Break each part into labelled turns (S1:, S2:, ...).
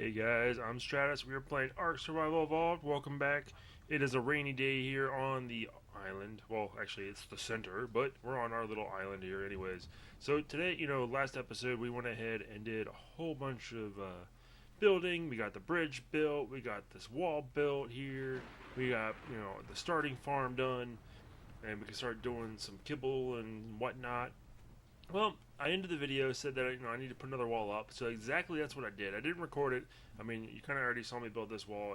S1: Hey guys, I'm Strados. We are playing ARK Survival Evolved. Welcome back. It is a rainy day here on the island. Well, actually, it's the center, but we're on our little island here, anyways. So today, last episode we went ahead and did a whole bunch of building. We got the bridge built. We got this wall built here. We got the starting farm done, and we can start doing some kibble and whatnot. Well, I ended the video, said that I need to put another wall up. So exactly that's what I did. I didn't record it. I mean, you kind of already saw me build this wall,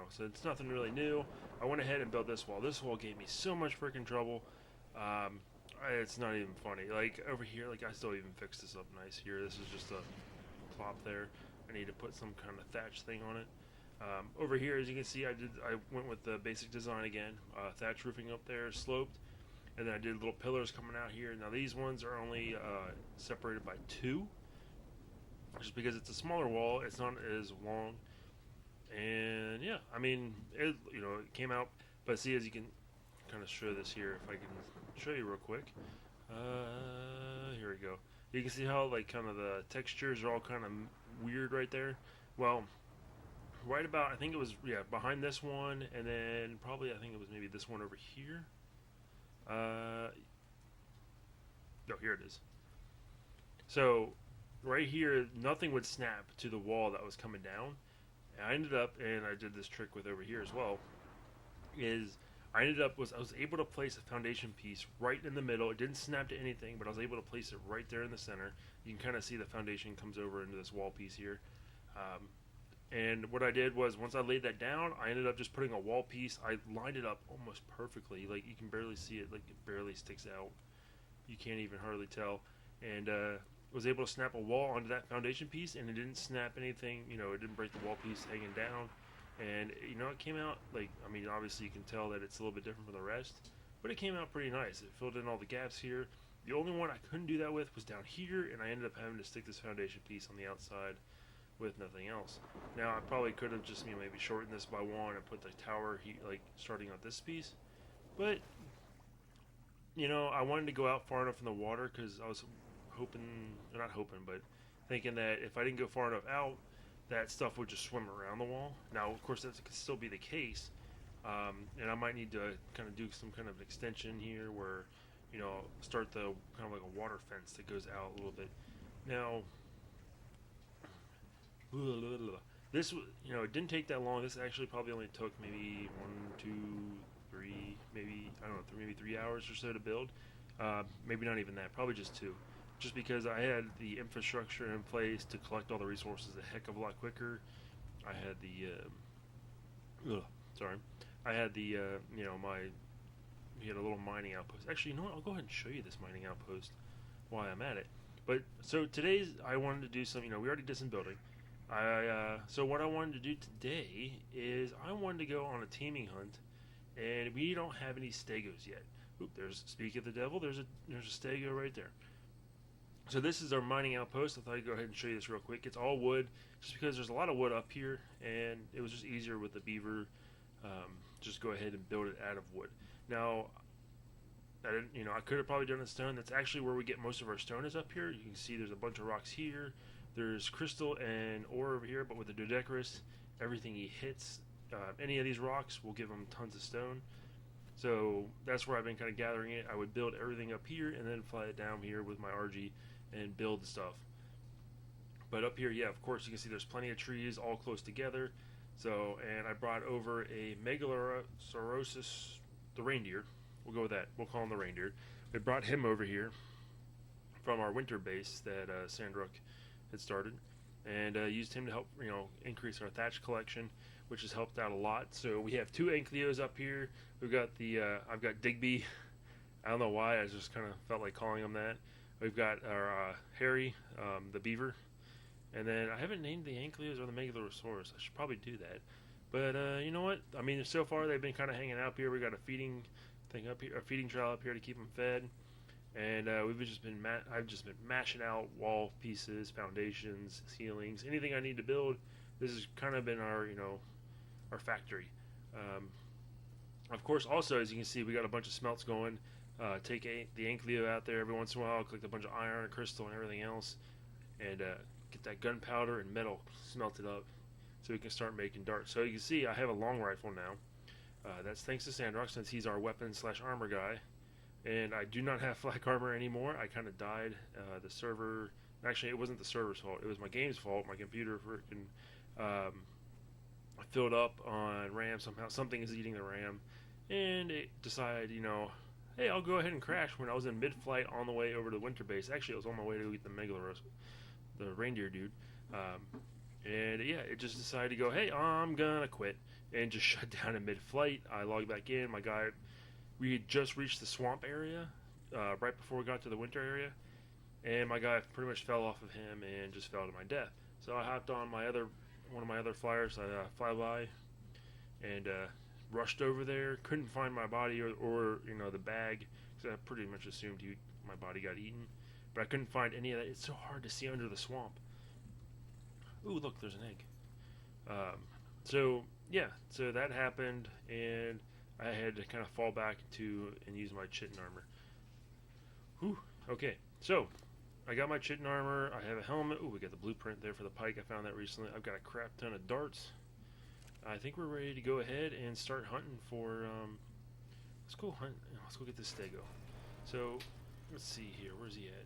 S1: so it's nothing really new. I went ahead and built this wall. This wall gave me so much freaking trouble. It's not even funny. Like over here, like I still even fixed this up nice here. This is just a plop there. I need to put some kind of thatch thing on it. Over here, as you can see, I went with the basic design again. Thatch roofing up there, sloped. And then I did little pillars coming out here. Now these ones are only separated by 2, just because it's a smaller wall. It's not as long, and yeah, I mean, it came out. But see, as you can kind of show this here, if I can show you real quick. Here we go. You can see how like kind of the textures are all kind of weird right there. Well, right about I think it was behind this one, and then probably I think it was maybe this one over here. No, here it is. So, right here, nothing would snap to the wall that was coming down. And I ended up, and I did this trick with over here as well, I was able to place a foundation piece right in the middle. It didn't snap to anything, but I was able to place it right there in the center. You can kind of see the foundation comes over into this wall piece here. And what I did was, once I laid that down, I ended up just putting a wall piece. I lined it up almost perfectly. Like, you can barely see it. Like, it barely sticks out. You can't even hardly tell. And was able to snap a wall onto that foundation piece, and it didn't snap anything. It didn't break the wall piece hanging down. And, it came out, like, I mean, obviously you can tell that it's a little bit different from the rest. But it came out pretty nice. It filled in all the gaps here. The only one I couldn't do that with was down here, and I ended up having to stick this foundation piece on the outside with nothing else. Now I probably could have just maybe shortened this by 1 and put the tower like starting on this piece, but I wanted to go out far enough in the water because I was hoping, not hoping, but thinking that if I didn't go far enough out, that stuff would just swim around the wall. Now, of course, that could still be the case, and I might need to kind of do some kind of extension here where start the kind of like a water fence that goes out a little bit. Now, this, it didn't take that long. This actually probably only took maybe 1, 2, 3, maybe, I don't know, maybe 3 hours or so to build. Maybe not even that, probably just 2. Just because I had the infrastructure in place to collect all the resources a heck of a lot quicker. I had we had a little mining outpost. Actually, you know what? I'll go ahead and show you this mining outpost while I'm at it. But, so I wanted to do some, we already did some building. So what I wanted to do today is I wanted to go on a taming hunt, and we don't have any stegos yet. Oop, speak of the devil, there's a stego right there. So this is our mining outpost. I thought I'd go ahead and show you this real quick. It's all wood, just because there's a lot of wood up here, and it was just easier with the beaver. Just go ahead and build it out of wood. Now, I could have probably done it stone. That's actually where we get most of our stone is up here. You can see there's a bunch of rocks here. There's crystal and ore over here, but with the Dodecarus, everything he hits, any of these rocks will give him tons of stone. So that's where I've been kind of gathering it. I would build everything up here and then fly it down here with my RG and build stuff. But up here, yeah, of course, you can see there's plenty of trees all close together. So, and I brought over a Megalosaurosis, the reindeer. We'll go with that. We'll call him the reindeer. We brought him over here from our winter base that Sandrook had started, and used him to help increase our thatch collection, which has helped out a lot. So we have 2 Ankylos up here. We've got I've got Digby. I don't know why, I just kind of felt like calling him that. We've got our Harry, the beaver, and then I haven't named the Ankylos or the Megalosaurus. I should probably do that, but you know what, I mean, so far they've been kind of hanging out here. We got a feeding thing up here, a feeding trail up here to keep them fed. And I've just been mashing out wall pieces, foundations, ceilings, anything I need to build. This has kind of been our our factory. Of course, also as you can see, we got a bunch of smelts going. Take the Ankylo out there every once in a while, collect a bunch of iron, crystal, and everything else, and get that gunpowder and metal smelted up. so we can start making darts. So you can see I have a long rifle now. That's thanks to Sandrock, since he's our weapon / armor guy. And I do not have flak armor anymore. I kind of died. The server, actually it wasn't the server's fault, it was my game's fault. My computer freaking filled up on RAM somehow. Something is eating the RAM, and it decided, hey, I'll go ahead and crash when I was in mid-flight on the way over to the winter base. Actually, I was on my way to eat the Megaloros, the reindeer dude. And yeah, it just decided to go, hey, I'm gonna quit, and just shut down in mid-flight. I logged back in. My guy, we had just reached the swamp area right before we got to the winter area, and my guy pretty much fell off of him and just fell to my death. So I hopped on one of my other flyers. I fly by and rushed over there. Couldn't find my body or the bag, because I pretty much assumed my body got eaten. But I couldn't find any of that. It's so hard to see under the swamp. Ooh, look, there's an egg. So that happened, and I had to kind of fall back and use my chitin armor. Whew. Okay, so I got my chitin armor. I have a helmet. Ooh, we got the blueprint there for the pike. I found that recently. I've got a crap ton of darts. I think we're ready to go ahead and start hunting for. Let's go hunt. Let's go get this Stego. So let's see here. Where's he at?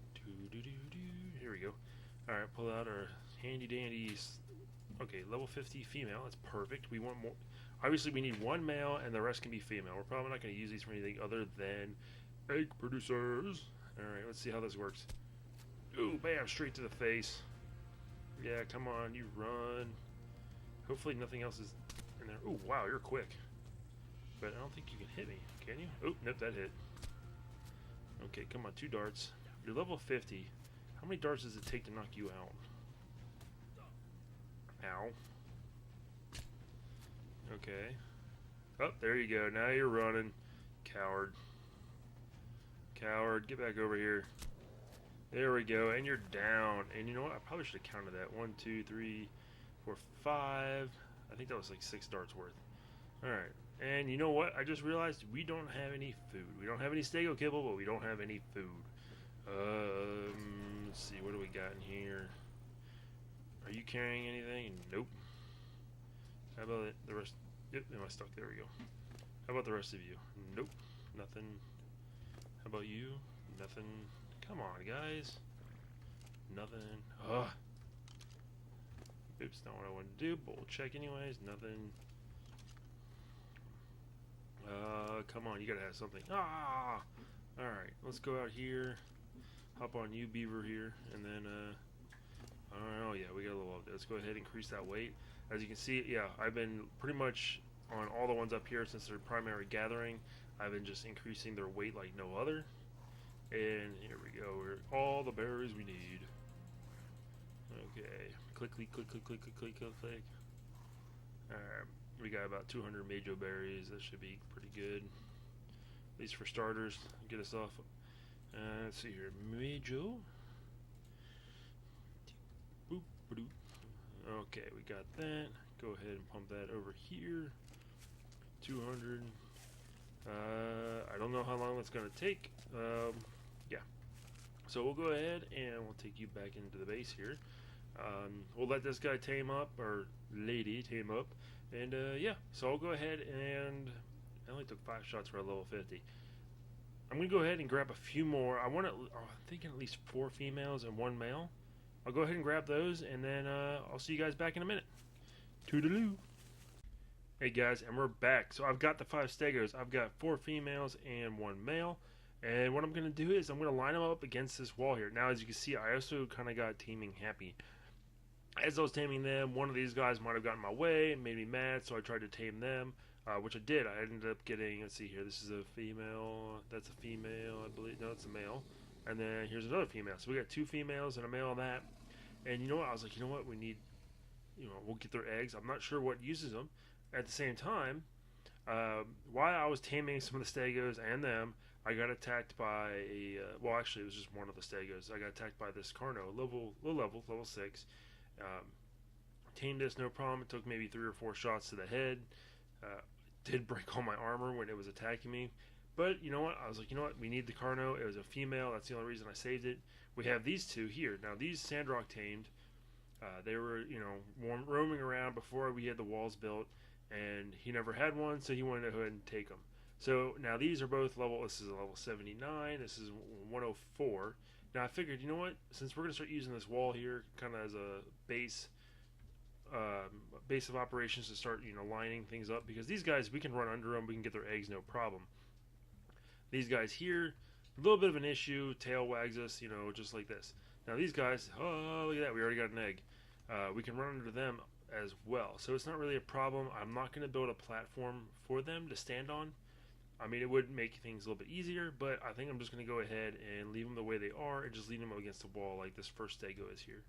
S1: Here we go. All right, pull out our handy dandy. Okay, level 50 female. That's perfect. We want more. Obviously, we need one male, and the rest can be female. We're probably not going to use these for anything other than egg producers. All right, let's see how this works. Ooh, bam, straight to the face. Yeah, come on, you run. Hopefully nothing else is in there. Ooh, wow, you're quick. But I don't think you can hit me, can you? Oh, nope, that hit. Okay, come on, 2 darts. You're level 50. How many darts does it take to knock you out? Ow. Okay. Oh, there you go. Now you're running. Coward. Coward, get back over here. There we go, and you're down. And you know what? I probably should have counted that. 1, 2, 3, 4, 5. I think that was like 6 darts worth. Alright. And you know what? I just realized we don't have any food. We don't have any Stego kibble, but we don't have any food. Let's see. What do we got in here? Are you carrying anything? Nope. How about the rest? Yep, am I stuck? There we go. How about the rest of you? Nope. Nothing. How about you? Nothing. Come on, guys. Nothing. Ugh. Oops, not what I wanted to do, but we'll check anyways. Nothing. Come on, you gotta have something. Ah! Alright, let's go out here. Hop on you, beaver, here. And then, oh yeah, we got a little. Let's go ahead and increase that weight. As you can see, yeah, I've been pretty much on all the ones up here since they're primary gathering. I've been just increasing their weight like no other. And here we go. We're all the berries we need. Okay. Click, click, click, click, click, click, click, click, click. Alright. We got about 200 Majo berries. That should be pretty good. At least for starters. Get us off. Let's see here. Majo. Boop, ba-doop. Okay, we got that. Go ahead and pump that over here. 200. I don't know how long that's going to take. Yeah. So we'll go ahead and we'll take you back into the base here. We'll let this guy tame up, or lady tame up. And yeah, so I'll go ahead and I only took 5 shots for a level 50. I'm going to go ahead and grab a few more. I'm thinking at least 4 females and 1 male. I'll go ahead and grab those, and then I'll see you guys back in a minute. Toodaloo. Hey guys, and we're back. So I've got the 5 Stegos. I've got 4 females and 1 male. And what I'm going to do is I'm going to line them up against this wall here. Now, as you can see, I also kind of got taming happy. As I was taming them, one of these guys might have gotten in my way and made me mad, so I tried to tame them, which I did. I ended up getting, let's see here, this is a female, that's a female, I believe, no, it's a male. And then here's another female. So we got 2 females and a male on that. And you know what, I was like, you know what, we need, we'll get their eggs. I'm not sure what uses them. At the same time, while I was taming some of the Stegos and them, I got attacked by a, well, actually, it was just one of the Stegos. I got attacked by this Carno, level 6. Tamed this, no problem. It took maybe 3 or 4 shots to the head. Did break all my armor when it was attacking me. But, you know what? I was like, you know what? We need the Carno. It was a female. That's the only reason I saved it. We have these 2 here. Now, these Sandrock tamed. They were, you know, roaming around before we had the walls built, and he never had one, so he wanted to go ahead and take them. So now these are both level. This is a level 79. This is 104. Now I figured, you know what? Since we're gonna start using this wall here, kind of as a base of operations to start, you know, lining things up, because these guys, we can run under them, we can get their eggs, no problem. These guys here, a little bit of an issue. Tail wags us, you know, just like this. Now these guys, oh look at that, we already got an egg. We can run under them as well, so it's not really a problem. I'm not going to build a platform for them to stand on. I mean, it would make things a little bit easier, but I think I'm just going to go ahead and leave them the way they are and just lean them up against the wall like this first Stego is here.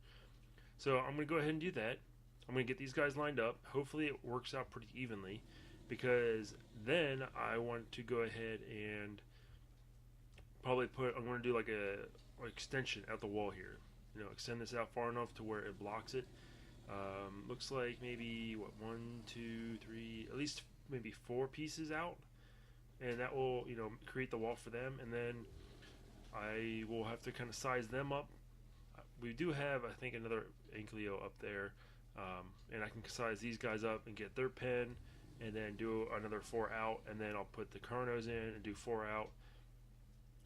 S1: So I'm going to go ahead and do that. I'm going to get these guys lined up. Hopefully it works out pretty evenly, because then I want to go ahead and probably I'm going to do like a extension out the wall here. You know, extend this out far enough to where it blocks it. Looks like maybe, what, 1, 2, 3, at least maybe 4 pieces out. And that will, you know, create the wall for them. And then I will have to kind of size them up. We do have, I think, another Ankylo up there. And I can size these guys up and get their pen. And then do another 4 out. And then I'll put the Carnos in and do 4 out.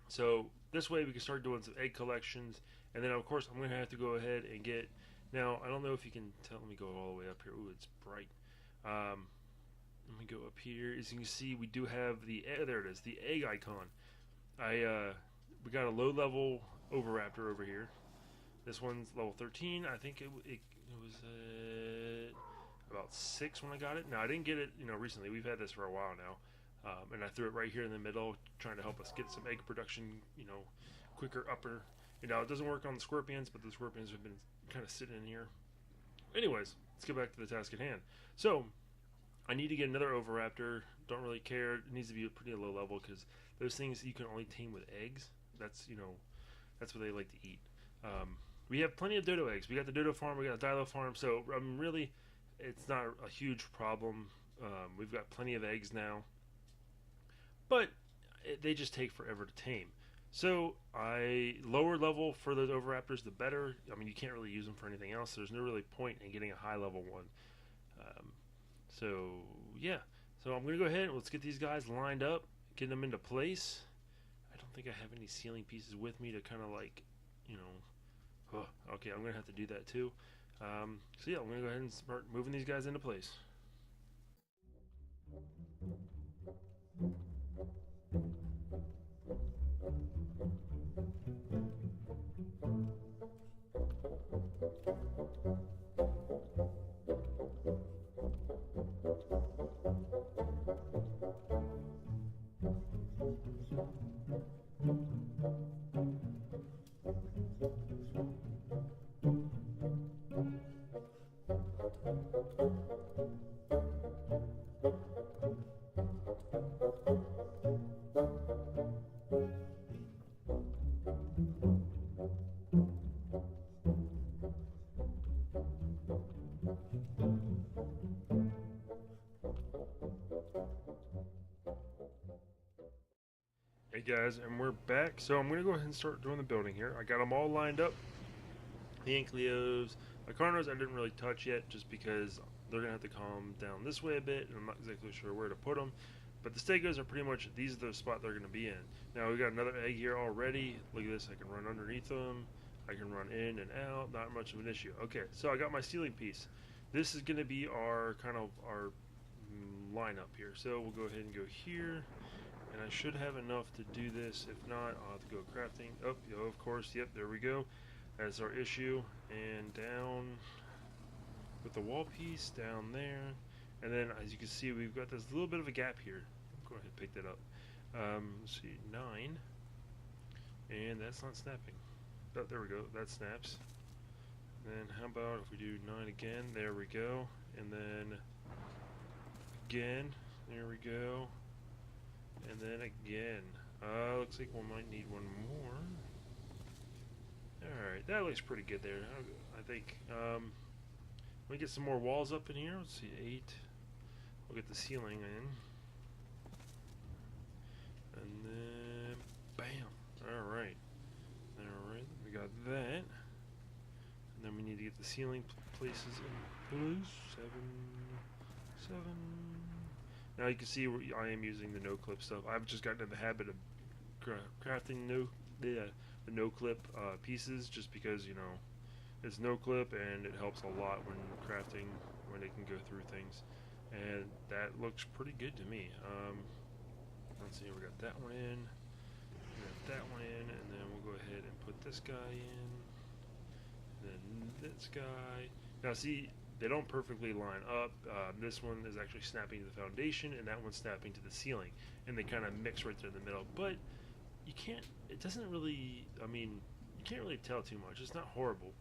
S1: So this way we can start doing some egg collections. And then, of course, I'm going to have to go ahead and get... Now, I don't know if you can tell. Let me go all the way up here. Ooh, it's bright. Let me go up here. As you can see, we do have the... there it is, the egg icon. We got a low-level Oviraptor over here. This one's level 13. I think it was about 6 when I got it. Now, I didn't get it, you know, recently. We've had this for a while now. And I threw it right here in the middle, trying to help us get some egg production, you know, quicker upper. You know, it doesn't work on the scorpions, but the scorpions have been kind of sitting in here. Anyways, let's get back to the task at hand. So, I need to get another Oviraptor. Don't really care. It needs to be a pretty low level, because those things you can only tame with eggs. That's, you know, that's what they like to eat. We have plenty of dodo eggs. We got the dodo farm, we got a dilo farm, so really, it's not a huge problem. We've got plenty of eggs now. But they just take forever to tame. So lower level for those Oviraptors, the better. I mean, you can't really use them for anything else. There's no really point in getting a high level one. So yeah. So I'm gonna go ahead and let's get these guys lined up, get them into place. I don't think I have any ceiling pieces with me to kind of like, you know. Oh, okay, I'm gonna have to do that too. So yeah, I'm gonna go ahead and start moving these guys into place. Hey guys, and we're back. So I'm going to go ahead and start doing the building here. I got them all lined up. The Ankleos, the Carnos I didn't really touch yet, just because they're going to have to calm down this way a bit, and I'm not exactly sure where to put them. But the Stegos are pretty much, these are the spot they're going to be in. Now we got another egg here already. Look at this, I can run underneath them. I can run in and out, not much of an issue. Okay, so I got my ceiling piece. This is going to be our kind of our lineup here. So we'll go ahead and go here. And I should have enough to do this. If not, I'll have to go crafting. Oh, of course. Yep, there we go. That's our issue. And down with the wall piece down there. And then, as you can see, we've got this little bit of a gap here. Go ahead and pick that up. Let's see, 9. And that's not snapping. Oh, there we go. That snaps. And then how about if we do 9 again? There we go. And then again. There we go. And then again. Looks like we might need one more. Alright, that looks pretty good there. I think. Let me get some more walls up in here. Let's see, 8. We'll get the ceiling in. And then, bam. Alright. Alright, we got that. And then we need to get the ceiling places in place. 7. Now you can see I am using the no clip stuff. I've just gotten in the habit of crafting the no clip pieces, just because, you know, it's no clip and it helps a lot when crafting, when it can go through things. And that looks pretty good to me. Let's see, we got that one in, we got that one in, and then we'll go ahead and put this guy in, then this guy. Now see, they don't perfectly line up. This one is actually snapping to the foundation, and that one's snapping to the ceiling, and they kind of mix right there in the middle. But you can't, it doesn't really, I mean, you can't really tell too much. It's not horrible.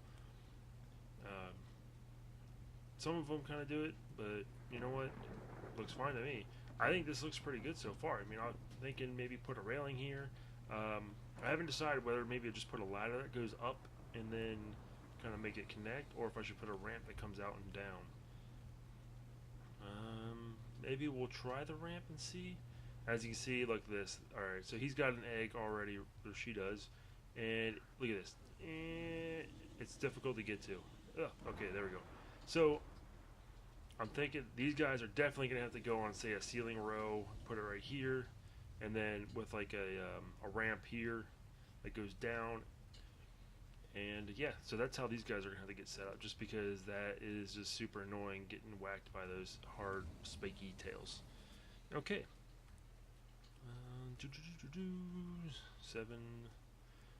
S1: Some of them kind of do it, but you know what? It looks fine to me. I think this looks pretty good so far. I mean, I'm thinking maybe put a railing here. I haven't decided whether maybe just put a ladder that goes up and then kind of make it connect, or if I should put a ramp that comes out and down. Maybe we'll try the ramp and see. As you can see, look at this. Alright, so he's got an egg already, or she does. And look at this. It's difficult to get to. Ugh, okay, there we go. So, I'm thinking these guys are definitely going to have to go on, say, a ceiling row, put it right here, and then with like a ramp here that goes down. And yeah, so that's how these guys are going to have to get set up, just because that is just super annoying, getting whacked by those hard, spiky tails. Okay. 7.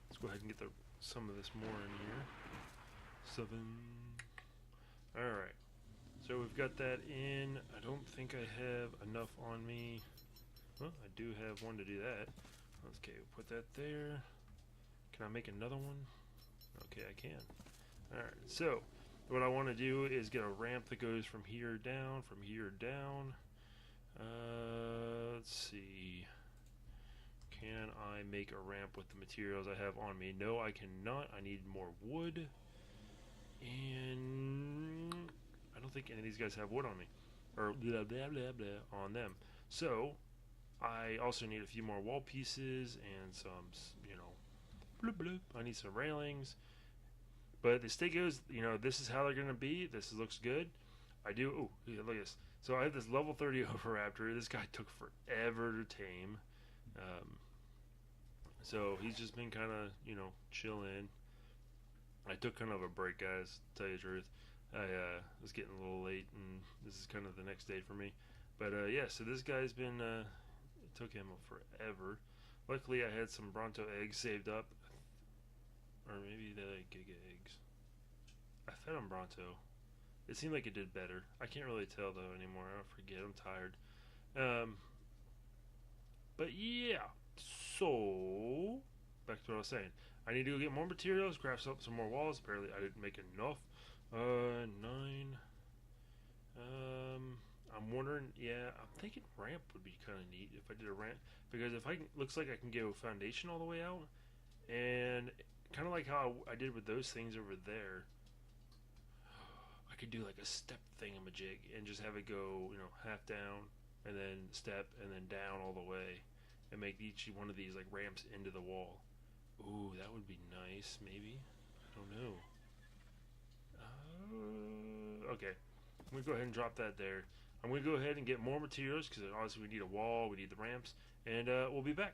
S1: Let's go ahead and get some of this more in here. 7. Alright. So we've got that in. I don't think I have enough on me. Well, I do have one to do that. Okay, put that there. Can I make another one? Okay, I can. Alright, so what I want to do is get a ramp that goes from here down, let's see. Can I make a ramp with the materials I have on me? No, I cannot. I need more wood. And I don't think any of these guys have wood on me. Or blah, blah, blah, blah on them. So, I also need a few more wall pieces and some, you know, bloop, bloop. I need some railings. But the Stegos, you know, this is how they're going to be. This looks good. I do, oh, yeah, look at this. So I have this level 30 Overraptor. This guy took forever to tame. So he's just been kind of, you know, chilling. I took kind of a break, guys, to tell you the truth. I was getting a little late, and this is kind of the next day for me. But yeah, so this guy's been, it took him forever. Luckily, I had some Bronto eggs saved up. Or maybe they're like Giga eggs. I fed him Bronto. It seemed like it did better. I can't really tell, though, anymore. I forget. I'm tired. But yeah. So, back to what I was saying. I need to go get more materials, craft up some more walls. Apparently, I didn't make enough. 9. I'm wondering, yeah, I'm thinking ramp would be kind of neat if I did a ramp. Because if looks like I can go foundation all the way out. And kind of like how I did with those things over there. I could do like a step thingamajig and just have it go, you know, half down and then step and then down all the way. And make each one of these like ramps into the wall. Ooh, that would be nice, maybe. I don't know. Okay, I'm going to go ahead and drop that there. I'm going to go ahead and get more materials, because obviously we need a wall, we need the ramps, and we'll be back.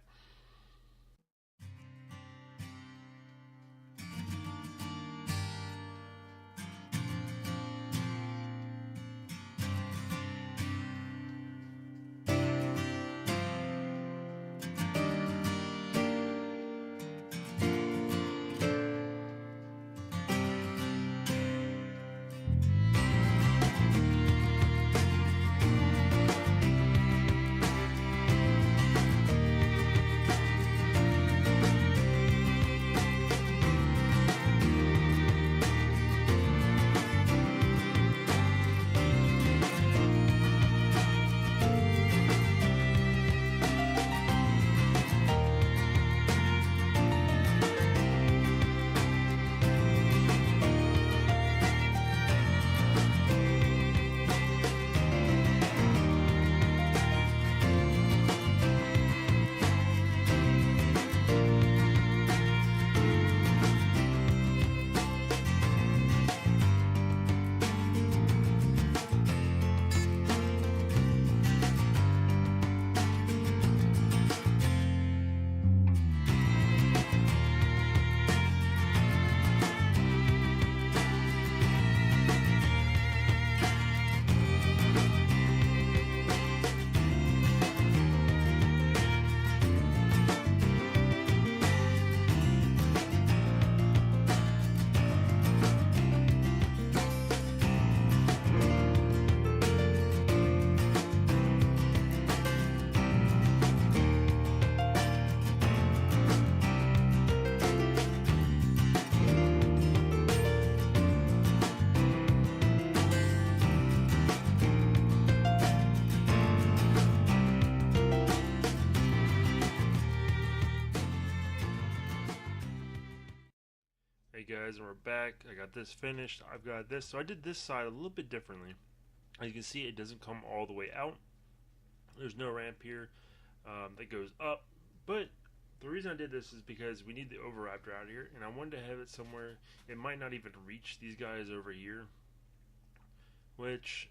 S1: Hey guys, and we're back. I got this finished. I've got this. So I did this side a little bit differently. As you can see, it doesn't come all the way out. There's no ramp here that goes up. But the reason I did this is because we need the Overraptor out here, and I wanted to have it somewhere. It might not even reach these guys over here, which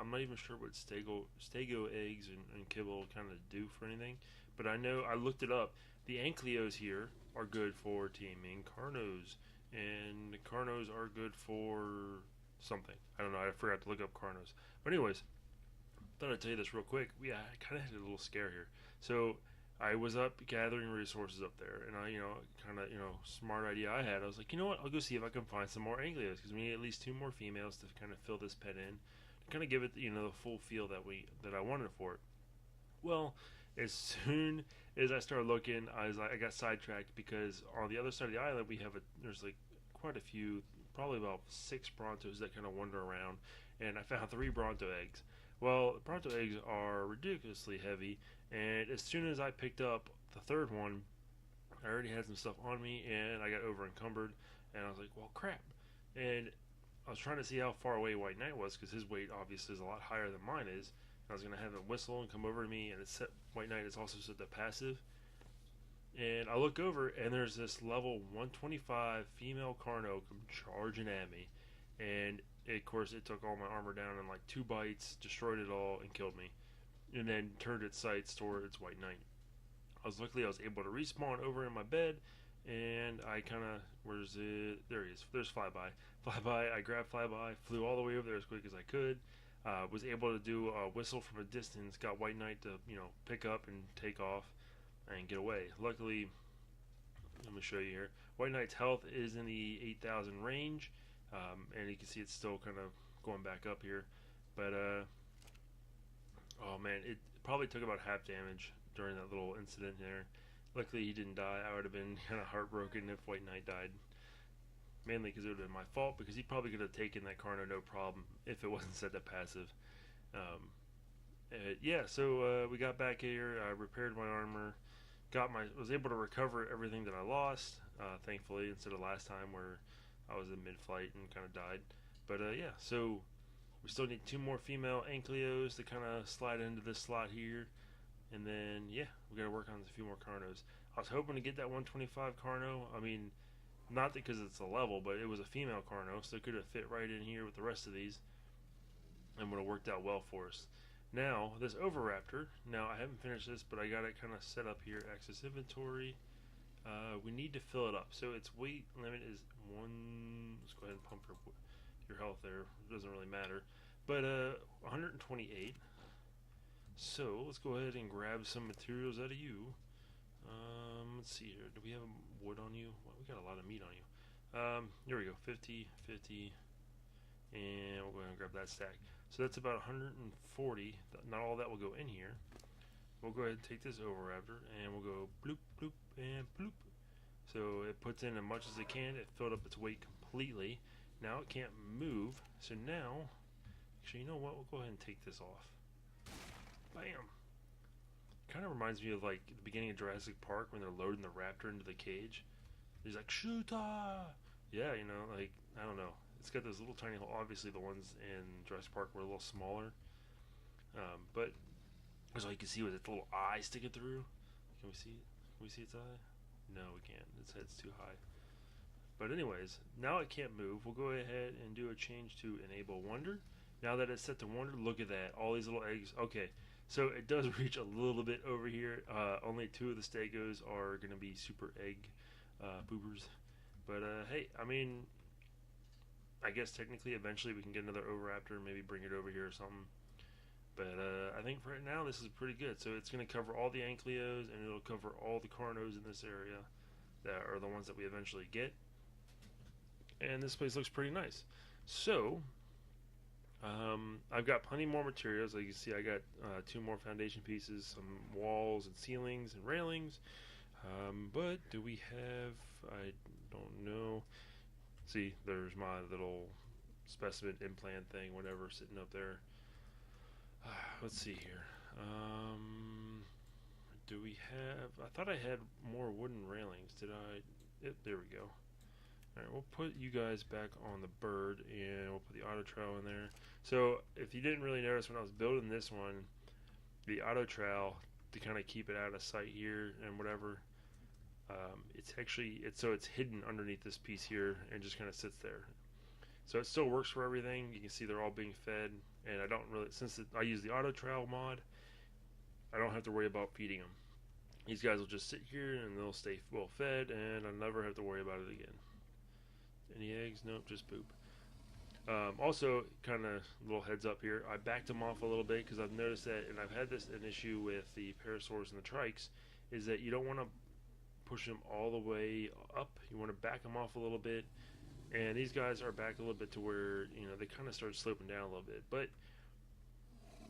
S1: I'm not even sure what Stego eggs and kibble kind of do for anything. But I know I looked it up. The Ankylos here are good for taming Carnos, and the Carnos are good for something. I don't know. I forgot to look up Carnos. But anyways, thought I'd tell you this real quick. I kind of had a little scare here. So I was up gathering resources up there, and I, smart idea I had. I was like, you know what? I'll go see if I can find some more Ankylos because we need at least 2 more females to kind of fill this pet in, to kind of give it, the full feel that I wanted for it. Well, as soon as I started looking, I got sidetracked because on the other side of the island there's like quite a few, probably about 6 Brontos that kind of wander around, and I found 3 Bronto eggs. Well, the Bronto eggs are ridiculously heavy, and as soon as I picked up the 3rd one, I already had some stuff on me, and I got over encumbered, and I was like, well, crap. And I was trying to see how far away White Knight was because his weight obviously is a lot higher than mine is. I was going to have him whistle and come over to me, and it's set, White Knight is also set to passive. And I look over, and there's this level 125 female Carno come charging at me. And, of course, it took all my armor down in like 2 bites, destroyed it all, and killed me. And then turned its sights towards White Knight. Luckily I was able to respawn over in my bed, and I kind of, where's it? There he is. There's Flyby. Flyby, I grabbed Flyby, flew all the way over there as quick as I could. Was able to do a whistle from a distance, got White Knight to, pick up and take off and get away. Luckily, let me show you here. White Knight's health is in the 8,000 range, and you can see it's still kind of going back up here. But, oh man, it probably took about half damage during that little incident there. Luckily, he didn't die. I would have been kind of heartbroken if White Knight died. Mainly because it would have been my fault, because he probably could have taken that Carno no problem if it wasn't set to passive. So we got back here, I repaired my armor, was able to recover everything that I lost, thankfully, instead of last time where I was in mid-flight and kind of died. But so we still need 2 more female Ankylos to kind of slide into this slot here. And then, we got to work on a few more Carnos. I was hoping to get that 125 Carno. I mean, not because it's a level, but it was a female Carno, so it could have fit right in here with the rest of these and would have worked out well for us. Now, this Overraptor, I haven't finished this, but I got it kind of set up here. Access inventory. We need to fill it up. So its weight limit is 1. Let's go ahead and pump your health there. It doesn't really matter. But 128. So let's go ahead and grab some materials out of you. Let's see here. Do we have wood on you? Well, we got a lot of meat on you. Here we go. 50, 50, and we'll go ahead and grab that stack. So that's about 140. Not all that will go in here. We'll go ahead and take this Overraptor, and we'll go bloop, bloop, and bloop. So it puts in as much as it can. It filled up its weight completely. Now it can't move. So now, actually, you know what? We'll go ahead and take this off. Bam. Kind of reminds me of like the beginning of Jurassic Park when they're loading the raptor into the cage. He's like, shoot! Yeah, like, I don't know. It's got those little tiny holes. Obviously, the ones in Jurassic Park were a little smaller. But as all you can see with its little eye sticking through. Can we see it? Can we see its eye? No, we can't. Its head's too high. But anyways, now it can't move. We'll go ahead and do a change to enable wonder. Now that it's set to wonder, look at that. All these little eggs. Okay. So it does reach a little bit over here. Only 2 of the Stegos are going to be super egg poopers. But hey, I mean, I guess technically eventually we can get another Overraptor and maybe bring it over here or something. But I think for right now this is pretty good. So it's going to cover all the Ankylos, and it'll cover all the Carnos in this area that are the ones that we eventually get. And this place looks pretty nice. So I've got plenty more materials. Like you see, I got 2 more foundation pieces, some walls and ceilings and railings. But do we have? I don't know. See, there's my little specimen implant thing, whatever, sitting up there. Let's see here. Do we have? I thought I had more wooden railings. Did I? Yep, there we go. Alright, we'll put you guys back on the bird, and we'll put the auto trowel in there. So, if you didn't really notice when I was building this one, the auto trowel, to kind of keep it out of sight here and whatever, it's hidden underneath this piece here and just kind of sits there. So it still works for everything. You can see they're all being fed, and I don't really, I use the auto trowel mod, I don't have to worry about feeding them. These guys will just sit here and they'll stay well fed, and I'll never have to worry about it again. Any eggs? Nope, just poop. Also, kind of little heads up here, I backed them off a little bit because I've noticed that, and I've had an issue with the parasaurs and the trikes, is that you don't want to push them all the way up. You want to back them off a little bit, and these guys are back a little bit to where, you know, they kind of start sloping down a little bit. But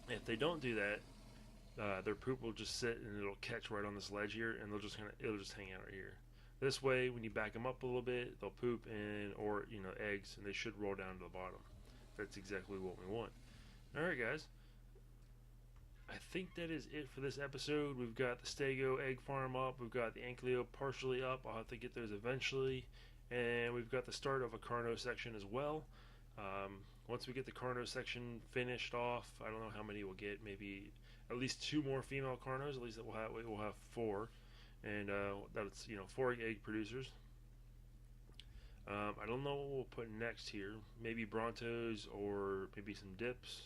S1: if they don't do that, their poop will just sit and it'll catch right on this ledge here, and it'll just hang out right here. This way, when you back them up a little bit, they'll poop or eggs, and they should roll down to the bottom. That's exactly what we want. All right, guys. I think that is it for this episode. We've got the Stego egg farm up. We've got the Ankylo partially up. I'll have to get those eventually. And we've got the start of a Carno section as well. Once we get the Carno section finished off, I don't know how many we'll get. Maybe at least 2 more female Carnos. At least we'll have 4. And that's 4 egg producers. I don't know what we'll put next here. Maybe Brontos or maybe some dips.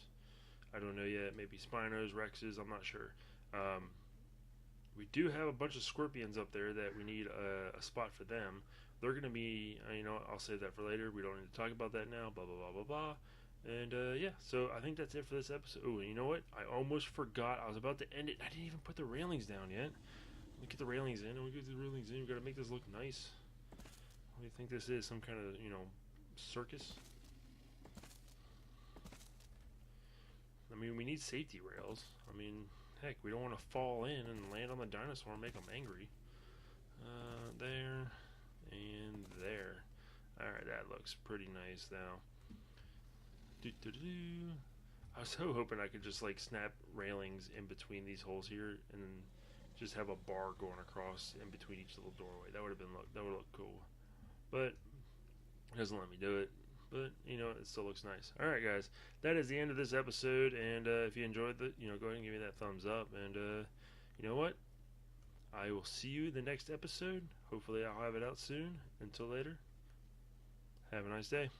S1: I don't know yet. Maybe Spinos, Rexes. I'm not sure. We do have a bunch of Scorpions up there that we need a spot for them. They're going to be, I'll save that for later. We don't need to talk about that now. Blah, blah, blah, blah, blah. And, yeah, so I think that's it for this episode. Oh, you know what? I almost forgot. I was about to end it. I didn't even put the railings down yet. We get the railings in, and we get the railings in. We've got to make this look nice. What do you think this is? Some kind of, circus? I mean, we need safety rails. I mean, heck, we don't want to fall in and land on the dinosaur and make them angry. There, and there. Alright, that looks pretty nice now. I was so hoping I could just, snap railings in between these holes here, and then just have a bar going across in between each little doorway. That would look cool. But it doesn't let me do it. But it still looks nice. All right, guys, that is the end of this episode. And if you enjoyed go ahead and give me that thumbs up. And you know what? I will see you in the next episode. Hopefully, I'll have it out soon. Until later, have a nice day.